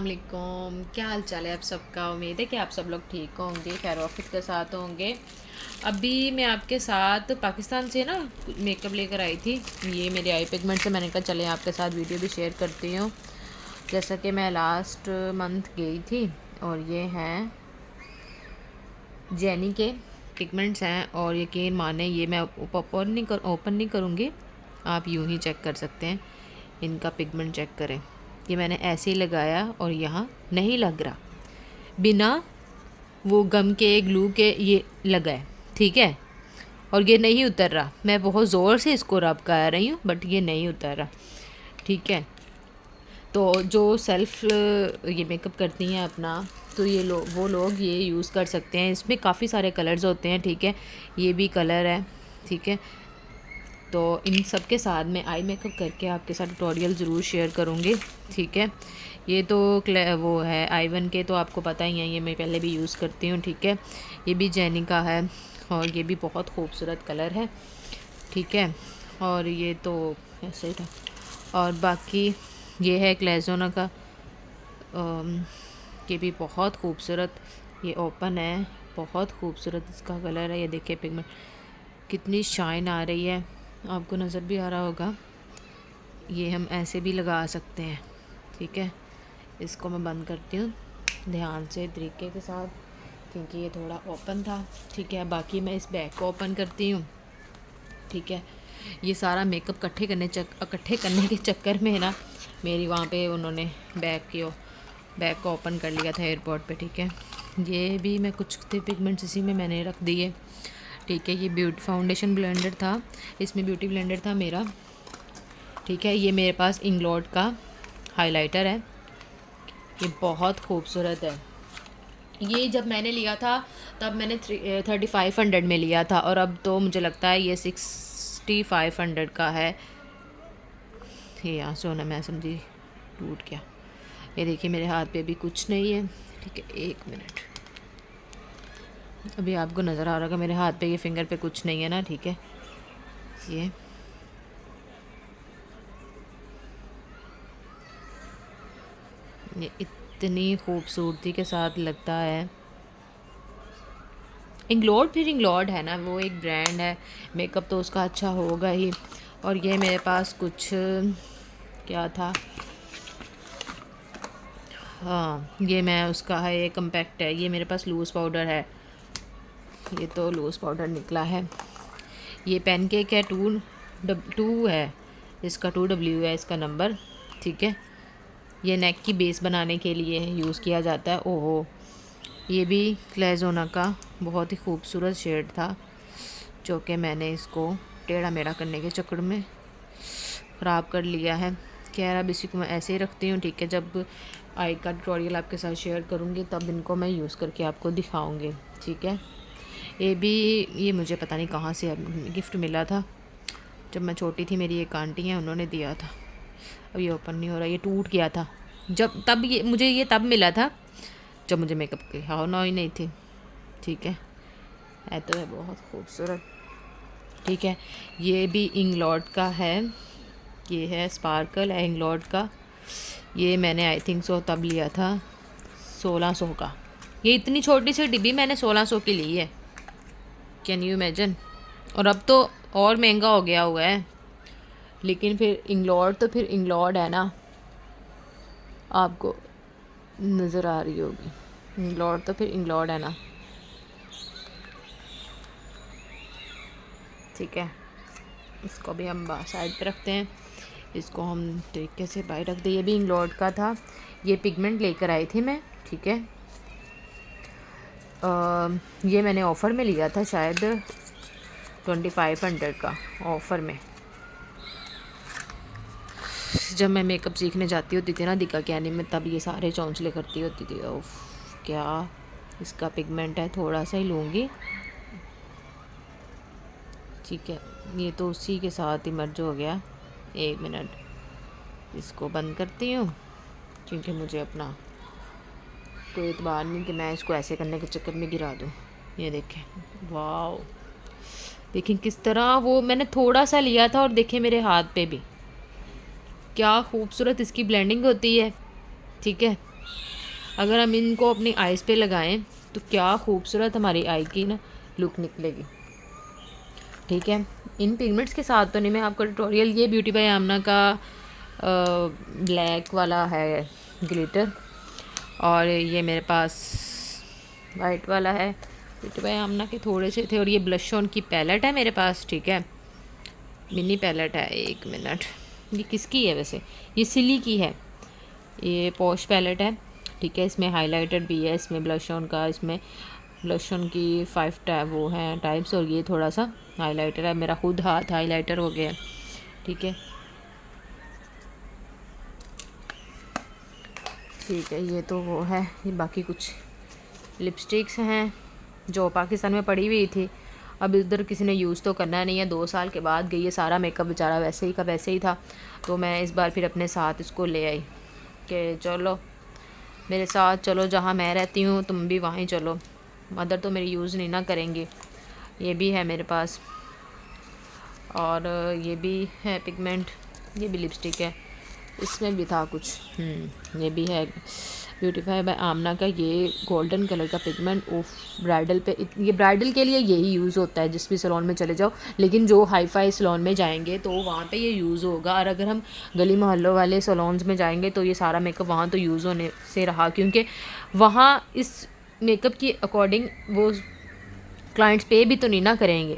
वालेकुम, क्या हाल चाल है आप सबका। उम्मीद है कि आप सब लोग ठीक होंगे, खैर वाफियत के साथ होंगे। अभी मैं आपके साथ पाकिस्तान से ना मेकअप लेकर आई थी। ये मेरे आई पिगमेंट से मैंने कहा चले आपके साथ वीडियो भी शेयर करती हूँ। जैसा कि मैं लास्ट मंथ गई थी और ये हैं जेनी के पिगमेंट्स हैं और यकीन माने ये मैं ओपन नहीं करूँगी, आप यूँ ही चेक कर सकते हैं। इनका पिगमेंट चेक करें, ये मैंने ऐसे ही लगाया और यहाँ नहीं लग रहा, बिना वो गम के ग्लू के ये लगा है, ठीक है। और ये नहीं उतर रहा, मैं बहुत ज़ोर से इसको रब कर रही हूँ बट ये नहीं उतर रहा, ठीक है। तो जो सेल्फ़ ये मेकअप करती हैं अपना, तो ये वो लोग ये यूज़ कर सकते हैं। इसमें काफ़ी सारे कलर्स होते हैं, ठीक है। ये भी कलर है, ठीक है। तो इन सब के साथ मैं आई मेकअप करके आपके साथ ट्यूटोरियल ज़रूर शेयर करूँगी, ठीक है। ये तो वो है आई1 के, तो आपको पता ही है, ये मैं पहले भी यूज़ करती हूँ, ठीक है। ये भी जेनी का है और ये भी बहुत खूबसूरत कलर है, ठीक है। और ये तो ऐसे ही था। और बाकी ये है क्लेज़ोना का, ये भी बहुत खूबसूरत, ये ओपन है, बहुत खूबसूरत इसका कलर है। ये देखिए पिगमेंट कितनी शाइन आ रही है, आपको नज़र भी आ रहा होगा। ये हम ऐसे भी लगा सकते हैं, ठीक है। इसको मैं बंद करती हूँ ध्यान से तरीके के साथ, क्योंकि ये थोड़ा ओपन था, ठीक है। बाकी मैं इस बैग को ओपन करती हूँ, ठीक है। ये सारा मेकअप इकट्ठे करने के चक्कर में ना मेरी वहाँ पे उन्होंने बैग को ओपन कर लिया था एयरपोर्ट पे, ठीक है। ये भी मैं कुछ थे पिगमेंट्स इसी में मैंने रख दिए, ठीक है। ये ब्यूटी फाउंडेशन ब्लेंडर था, इसमें ब्यूटी ब्लेंडर था मेरा, ठीक है। ये मेरे पास इंग्लॉड का हाइलाइटर है, ये बहुत खूबसूरत है। ये जब मैंने लिया था तब मैंने 3500 में लिया था और अब तो मुझे लगता है ये 6500 का है। ये यहाँ सोना मैं समझी टूट गया। ये देखिए मेरे हाथ पे भी कुछ नहीं है, ठीक है। एक मिनट, अभी आपको नज़र आ रहा होगा मेरे हाथ पे, ये फिंगर पे कुछ नहीं है ना, ठीक है। ये इतनी खूबसूरती के साथ लगता है। इंग्लॉड फिर इंग्लॉड है ना, वो एक ब्रांड है, मेकअप तो उसका अच्छा होगा ही। और ये मेरे पास कुछ क्या था, हाँ ये मैं उसका है, ये कम्पैक्ट है। ये मेरे पास लूज़ पाउडर है, ये तो लूज़ पाउडर निकला है। ये पैनकेक है, 2 है इसका, 2W है इसका नंबर, ठीक है। ये नेक की बेस बनाने के लिए यूज़ किया जाता है। ओहो, ये भी क्लेज़ोना का बहुत ही खूबसूरत शेड था, जो कि मैंने इसको टेढ़ा मेढ़ा करने के चक्कर में ख़राब कर लिया है। खैर अब इसी को मैं ऐसे ही रखती हूँ, ठीक है। जब आई का ट्यूटोरियल आपके साथ शेयर करूँगी तब इनको मैं यूज़ करके आपको दिखाऊँगी, ठीक है। ये मुझे पता नहीं कहाँ से गिफ्ट मिला था, जब मैं छोटी थी मेरी एक आंटी हैं उन्होंने दिया था। अब ये ओपन नहीं हो रहा, ये टूट गया था तब ये तब मिला था जब मुझे मेकअप की हाँ ही नहीं थी, ठीक है तो है बहुत खूबसूरत, ठीक है। ये भी इंग्लॉड का है, ये है स्पार्कल है इंग्लॉड का। ये मैंने आई थिंक सो तब लिया था 1600 का। ये इतनी छोटी सी डिब्बी मैंने 1600 की ली है, कैन यू इमेजिन। और अब तो और महंगा हो गया हुआ है, लेकिन फिर इंग्लॉड है ना, आपको नज़र आ रही होगी। इंग्लॉड तो फिर इंग्लॉड है ना, ठीक है। इसको भी हम साइड पे रखते हैं, इसको हम तरीके से बाहर रख दें। ये भी इंग्लॉड का था, ये पिगमेंट लेकर आई थी मैं, ठीक है। ये मैंने ऑफ़र में लिया था शायद 2500 का ऑफ़र में। जब मैं मेकअप सीखने जाती होती थी ना दिका कैनी में, तब ये सारे चौंचले करती होती थी। उफ, क्या इसका पिगमेंट है, थोड़ा सा ही लूँगी, ठीक है। ये तो उसी के साथ ही मर्ज हो गया। एक मिनट, इसको बंद करती हूँ, क्योंकि मुझे अपना कोई एतबार नहीं कि मैं इसको ऐसे करने के चक्कर में गिरा दूँ। ये देखें, वाह, देखें किस तरह वो मैंने थोड़ा सा लिया था और देखें मेरे हाथ पे भी क्या खूबसूरत इसकी ब्लेंडिंग होती है, ठीक है। अगर हम इनको अपनी आइज़ पे लगाएं तो क्या खूबसूरत हमारी आई की ना लुक निकलेगी। ठीक है, इन पिगमेंट्स के साथ तो नहीं मैं आपको ट्यूटोरियल, ये ब्यूटी बाय आमना का ब्लैक वाला है ग्लिटर, और ये मेरे पास वाइट वाला है ब्यूटी बाय आमना के थोड़े से थे, और ये ब्लश ऑन की पैलेट है मेरे पास। ठीक है, मिनी पैलेट है, 1 मिनट, ये किसकी है वैसे, ये सिली की है, ये पॉश पैलेट है। ठीक है, इसमें हाइलाइटर भी है, इसमें ब्लश ऑन का, इसमें ब्लश ऑन की 5 वो हैं टाइप्स, और ये थोड़ा सा हाइलाइटर है। मेरा खुद हाथ हाइलाइटर हो गया है। ठीक है, ठीक है, ये तो वो है। ये बाकी कुछ लिपस्टिक्स हैं जो पाकिस्तान में पड़ी हुई थी, अब इधर किसी ने यूज़ तो करना नहीं है, 2 साल के बाद गई है, सारा मेकअप बेचारा वैसे ही का वैसे ही था। तो मैं इस बार फिर अपने साथ इसको ले आई कि चलो मेरे साथ चलो, जहाँ मैं रहती हूँ तुम भी वहीं चलो। मदर तो मेरी यूज़ नहीं ना करेंगी। ये भी है मेरे पास, और ये भी है पिगमेंट, ये भी लिपस्टिक है, इसमें भी था कुछ। ये भी है ब्यूटीफाई बाय आमना का, ये गोल्डन कलर का पिगमेंट। ओफ, ब्राइडल पे ये ब्राइडल के लिए यही यूज़ होता है जिस भी सैलून में चले जाओ, लेकिन जो हाई फाई सैलून में जाएंगे तो वहाँ पे ये यूज़ होगा, और अगर हम गली मोहल्लों वाले सैलून्स में जाएंगे तो ये सारा मेकअप वहाँ तो यूज़ होने से रहा, क्योंकि वहाँ इस मेकअप की अकॉर्डिंग वो क्लाइंट्स पे भी तो नहीं ना करेंगे।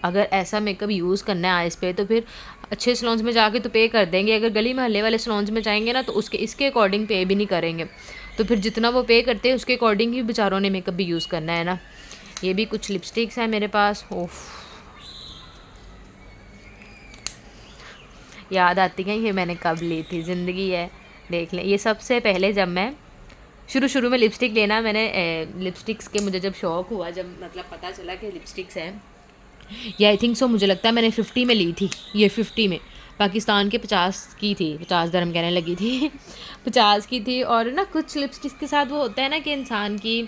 अगर ऐसा मेकअप यूज़ करना है आइज़ पे तो फिर अच्छे सैलून्स में जाके तो पे कर देंगे, अगर गली मोहल्ले वाले सैलून्स में जाएंगे ना तो उसके इसके अकॉर्डिंग पे भी नहीं करेंगे, तो फिर जितना वो पे करते हैं उसके अकॉर्डिंग ही बेचारों ने मेकअप भी यूज़ करना है ना। ये भी कुछ लिपस्टिक्स हैं मेरे पास। ओफ, याद आती है ये मैंने कब ली थी, ज़िंदगी है देख लें। ये सबसे पहले जब मैं शुरू में लिपस्टिक लेना, मैंने लिपस्टिक्स के मुझे जब शौक़ हुआ, जब मतलब पता चला कि लिपस्टिक्स हैं, ये आई थिंक सो मुझे लगता है मैंने 50 में ली थी। ये 50 में, पाकिस्तान के 50 की थी, 50 दरम कहने लगी थी 50 की थी। और ना कुछ लिपस्टिक्स के साथ वो होता है ना कि इंसान की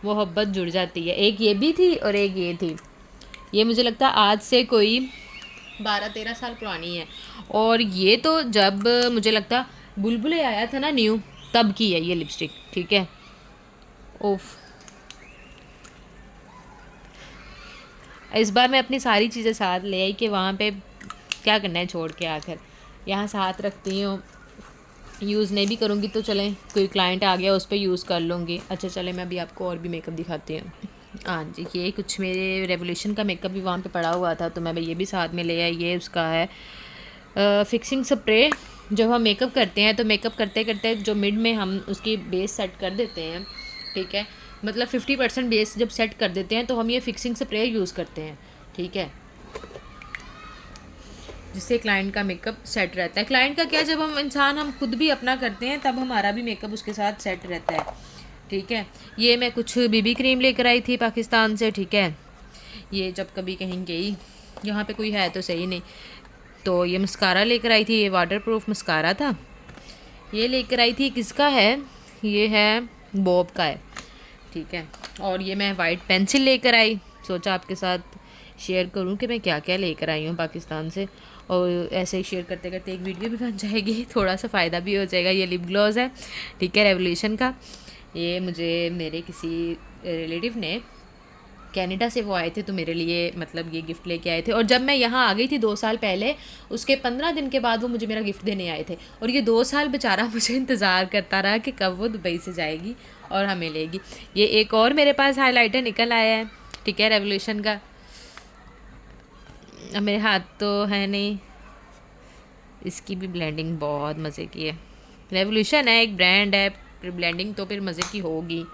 मोहब्बत जुड़ जाती है। एक ये भी थी और एक ये थी। ये मुझे लगता है आज से कोई 12-13 साल पुरानी है, और ये तो जब मुझे लगता बुलबुले आया था ना न्यू, तब की है ये लिपस्टिक। ठीक है, ओफ, इस बार मैं अपनी सारी चीज़ें साथ ले आई कि वहाँ पे क्या करना है छोड़ के आकर, यहाँ साथ रखती हूँ, यूज़ नहीं भी करूँगी तो चलें कोई क्लाइंट आ गया उस पर यूज़ कर लूँगी। अच्छा चलें, मैं अभी आपको और भी मेकअप दिखाती हूँ। हाँ जी, ये कुछ मेरे रेवोल्यूशन का मेकअप भी वहाँ पे पड़ा हुआ था तो मैं ये भी साथ में ले आई। ये उसका है फिक्सिंग स्प्रे। जब हम मेकअप करते हैं तो मेकअप करते करते जो मिड में हम उसकी बेस सेट कर देते हैं, ठीक है, मतलब 50% बेस जब सेट कर देते हैं तो हम ये फिक्सिंग स्प्रे यूज़ करते हैं। ठीक है, जिससे क्लाइंट का मेकअप सेट रहता है। क्लाइंट का क्या, जब हम खुद भी अपना करते हैं तब हमारा भी मेकअप उसके साथ सेट रहता है। ठीक है, ये मैं कुछ बीबी क्रीम लेकर आई थी पाकिस्तान से। ठीक है, ये जब कभी कहीं गई, यहाँ पे कोई है तो सही नहीं, तो ये मस्कारा लेकर आई थी, ये वाटरप्रूफ मस्कारा था। ये लेकर आई थी, किसका है, ये है बॉब का है। ठीक है, और ये मैं वाइट पेंसिल लेकर आई, सोचा आपके साथ शेयर करूं कि मैं क्या क्या लेकर आई हूँ पाकिस्तान से, और ऐसे ही शेयर करते करते एक वीडियो भी बन जाएगी, थोड़ा सा फ़ायदा भी हो जाएगा। ये लिप ग्लॉस है, ठीक है, रेवोल्यूशन का। ये मुझे मेरे किसी रिलेटिव ने, कनाडा से वो आए थे तो मेरे लिए मतलब ये गिफ्ट लेके आए थे, और जब मैं यहाँ आ गई थी 2 साल पहले, उसके 15 दिन के बाद वो मुझे मेरा गिफ्ट देने आए थे, और ये 2 साल बेचारा मुझे इंतज़ार करता रहा कि कब वो दुबई से जाएगी और हमें लेगी। ये एक और मेरे पास हाइलाइटर निकल आया है, ठीक है, रेवोल्यूशन का। अब मेरे हाथ तो है नहीं, इसकी भी ब्लेंडिंग बहुत मज़े की है। रेवोल्यूशन है, एक ब्रांड है, फिर ब्लेंडिंग तो फिर मज़े की होगी।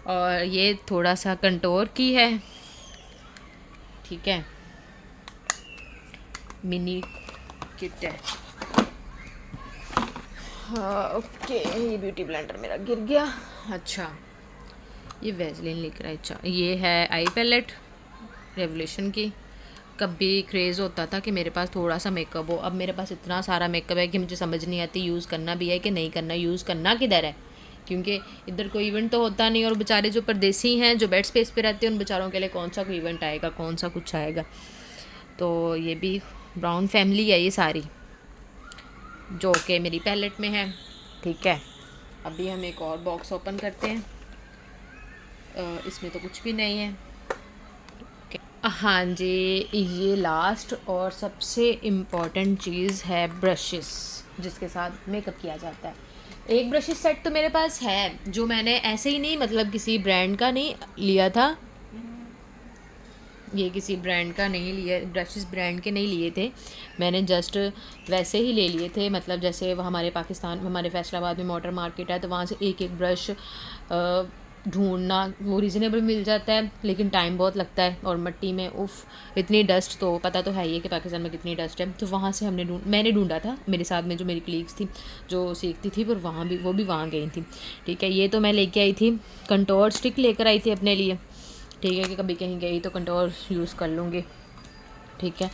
और ये थोड़ा सा कंटोर की है, ठीक है, मिनी किट है। हाँ ओके, ये ब्यूटी ब्लेंडर मेरा गिर गया। अच्छा, ये वैसलीन लेकर आई। अच्छा, ये है आई पैलेट रेवोल्यूशन की। कभी क्रेज़ होता था कि मेरे पास थोड़ा सा मेकअप हो, अब मेरे पास इतना सारा मेकअप है कि मुझे समझ नहीं आती यूज़ करना भी है कि नहीं करना, यूज़ करना किधर है, क्योंकि इधर कोई इवेंट तो होता नहीं, और बेचारे जो परदेसी हैं जो बेड स्पेस पे रहते हैं उन बेचारों के लिए कौन सा कोई इवेंट आएगा, कौन सा कुछ आएगा। तो ये भी ब्राउन फैमिली है ये सारी, जो कि मेरी पैलेट में है। ठीक है, अभी हम एक और बॉक्स ओपन करते हैं। इसमें तो कुछ भी नहीं है। हाँ जी, ये लास्ट और सबसे इम्पॉर्टेंट चीज़ है ब्रशेस, जिसके साथ मेकअप किया जाता है। एक ब्रशेस सेट तो मेरे पास है, जो मैंने ऐसे ही नहीं, मतलब किसी ब्रांड का नहीं लिया था, ये किसी ब्रांड का नहीं लिया, ब्रशेस ब्रांड के नहीं लिए थे मैंने, जस्ट वैसे ही ले लिए थे। मतलब जैसे वो हमारे पाकिस्तान, हमारे फैसलाबाद में मोटर मार्केट है, तो वहाँ से एक एक ब्रश ढूंढना, वो रीज़नेबल मिल जाता है, लेकिन टाइम बहुत लगता है। और मिट्टी में उफ़ इतनी डस्ट, तो पता तो है ही कि पाकिस्तान में कितनी डस्ट है। तो वहाँ से मैंने ढूंढा था, मेरे साथ में जो मेरी कलीग्स थी जो सीखती थी, पर वो भी वहाँ गई थी। ठीक है, ये तो मैं लेके आई थी। कंटोर स्टिक लेकर आई थी अपने लिए, ठीक है, कि कभी कहीं गई तो कंटोर यूज़ कर लूँगी। ठीक है,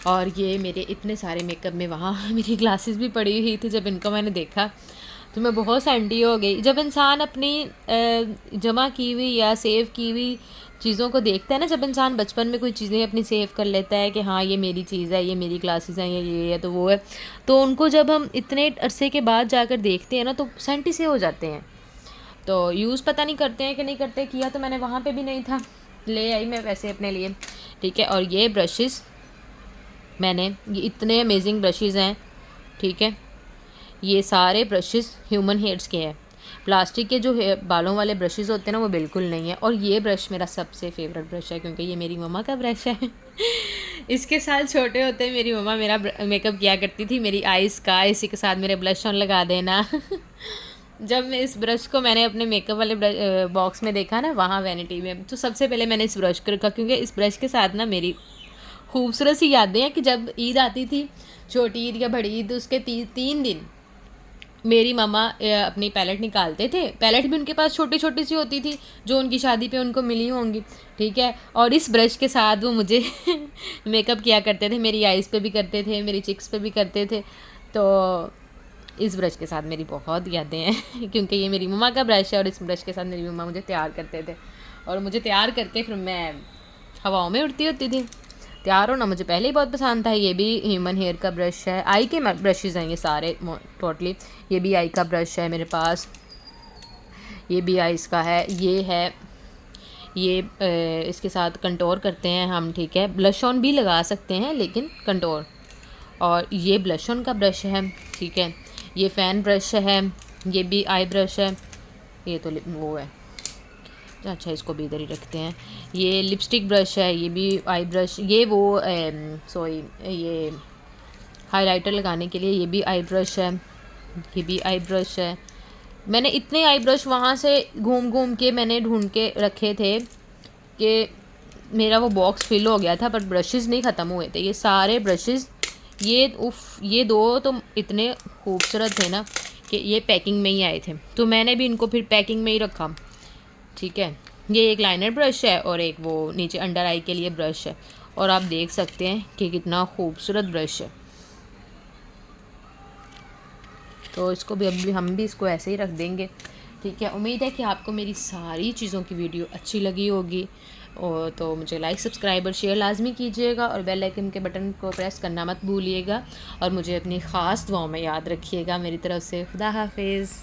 और ये मेरे इतने सारे मेकअप में वहाँ मेरी ग्लासेस भी पड़ी हुई थी। जब इनको मैंने देखा तो मैं बहुत सैंडी हो गई। जब इंसान अपनी जमा की हुई या सेव की हुई चीज़ों को देखता है ना, जब इंसान बचपन में कोई चीज़ें अपनी सेव कर लेता है कि हाँ ये मेरी चीज़ है, ये मेरी ग्लासेस हैं, ये है, तो वो है, तो उनको जब हम इतने अरसे के बाद जाकर देखते हैं ना, तो सैंटी से हो जाते हैं। तो यूज़ पता नहीं करते हैं कि नहीं करते, किया तो मैंने वहाँ पे भी नहीं था, ले आई मैं वैसे अपने लिए। ठीक है, और ये ब्रशेस मैंने, ये इतने अमेजिंग ब्रशेस हैं। ठीक है, ये सारे ब्रशेस ह्यूमन हेयर्स के हैं। प्लास्टिक के जो बालों वाले ब्रशेस होते हैं ना, वो बिल्कुल नहीं है। और ये ब्रश मेरा सबसे फेवरेट ब्रश है, क्योंकि ये मेरी मम्मा का ब्रश है। इसके साल छोटे होते हैं मेरी मम्मा मेरा मेकअप किया करती थी, मेरी आइज़ का, इसी के साथ मेरे ब्लश ऑन लगा देना। जब मैं इस ब्रश को मैंने अपने मेकअप वाले बॉक्स में देखा ना, वहाँ वैनिटी में, तो सबसे पहले मैंने इस ब्रश को रखा, क्योंकि इस ब्रश के साथ ना मेरी खूबसूरत सी यादें हैं कि जब ईद आती थी, छोटी ईद या बड़ी ईद, उसके 3 दिन मेरी मम्मा अपनी पैलेट निकालते थे। पैलेट भी उनके पास छोटी छोटी सी होती थी, जो उनकी शादी पे उनको मिली होंगी। ठीक है, और इस ब्रश के साथ वो मुझे मेकअप किया करते थे, मेरी आइज़ पे भी करते थे, मेरी चिक्स पे भी करते थे। तो इस ब्रश के साथ मेरी बहुत यादें हैं, क्योंकि ये मेरी मम्मा का ब्रश है, और इस ब्रश के साथ मेरी मम्मा मुझे तैयार करते थे, और मुझे तैयार करके फिर मैं हवाओं में उड़ती होती थी। तैयार होना मुझे पहले ही बहुत पसंद था। ये भी ह्यूमन हेयर का ब्रश है, आई के ब्रशेज़ हैं ये सारे टोटली। ये भी आई का ब्रश है मेरे पास, ये भी आइस का है, ये है, ये इसके साथ कंटोर करते हैं हम। ठीक है, ब्लश ऑन भी लगा सकते हैं, लेकिन कंटोर। और ये ब्लश ऑन का ब्रश है। ठीक है, ये फ़ैन ब्रश है, ये भी आई ब्रश है, ये तो वो है, अच्छा इसको भी इधर ही रखते हैं। ये लिपस्टिक ब्रश है, ये भी आई ब्रश, ये वो सॉरी ये हाइलाइटर लगाने के लिए, ये भी आई ब्रश है, ये भी आई ब्रश है। मैंने इतने आई ब्रश वहाँ से घूम घूम के मैंने ढूंढ के रखे थे कि मेरा वो बॉक्स फिल हो गया था, पर ब्रशेस नहीं ख़त्म हुए थे। ये सारे ब्रशेस, ये 2 तो इतने खूबसूरत थे ना कि ये पैकिंग में ही आए थे, तो मैंने भी इनको फिर पैकिंग में ही रखा। ठीक है, ये एक लाइनर ब्रश है और एक वो नीचे अंडर आई के लिए ब्रश है, और आप देख सकते हैं कि कितना खूबसूरत ब्रश है। तो इसको भी अभी हम भी इसको ऐसे ही रख देंगे। ठीक है, उम्मीद है कि आपको मेरी सारी चीज़ों की वीडियो अच्छी लगी होगी, और तो मुझे लाइक, सब्सक्राइब और शेयर लाजमी कीजिएगा, और बेल आइकन के बटन को प्रेस करना मत भूलिएगा, और मुझे अपनी ख़ास दुआओं में याद रखिएगा। मेरी तरफ से खुदा हाफिज़।